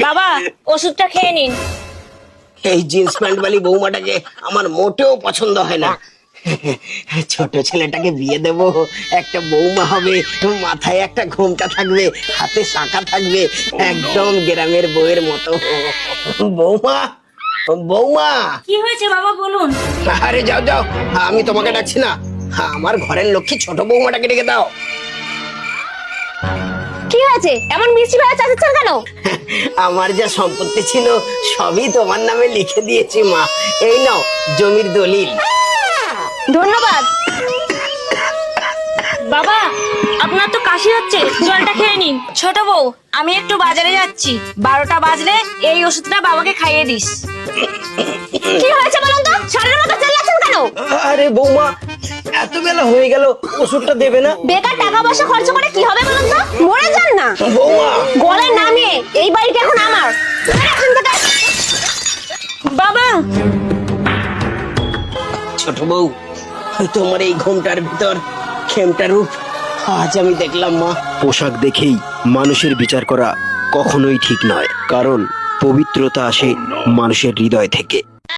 বাবা ওষুধটা খেয়ে নিন। এই জিন্স প্যান্ট वाली বৌমাটাকে আমার মোটেও পছন্দ হয় না। ছোট ছেলেটাকে বিয়ে দেব, একটা বৌমা হবে, মাথায় একটা ঘোমটা থাকবে, হাতে শাঁখা থাকবে, একদম গ্রামের বউয়ের মতো। বৌমা, বৌমা। কি হয়েছে বাবা বলুন। আরে যাও যাও, আমি তোমাকে ডাকছি না, আমার ঘরের লক্ষ্মী ছোট বৌমাটাকে ডেকে দাও। কি হয়েছে এমন মিষ্টি ভাবে চাচাচ্ছেন কেন? আমার যা সম্পত্তি ছিল সবই তোমার নামে লিখে দিয়েছি মা, এই নাও জমির দলিল। ধন্যবাদ। বাবা আপনার তো কাশি হচ্ছে, জলটা খেয়ে নিন। ছোট বউ আমি একটু বাজারে যাচ্ছি, 12টা বাজলে এই ওষুধটা বাবাকে খাইয়ে দিস। কি হয়েছে বলুন তো, সারের মতো চেল্লাচ্ছেন কেন? আরে বৌমা, এত বেলা হয়ে গেল, ওষুধটা দেবে না? বেকার টাকা পয়সা খরচ করে কি হবে বলুন তো, মরে যান না। বৌমা, গলায় নামিয়ে এই বাড়িটা এখন আমার। বাবা। ছোট বউ, তোমার এই ঘোমটার ভিতর খেমটা রূপ আজ আমি দেখলাম মা। পোশাক দেখেই মানুষের বিচার করা কখনোই ঠিক নয়, কারণ পবিত্রতা আসে মানুষের হৃদয় থেকে।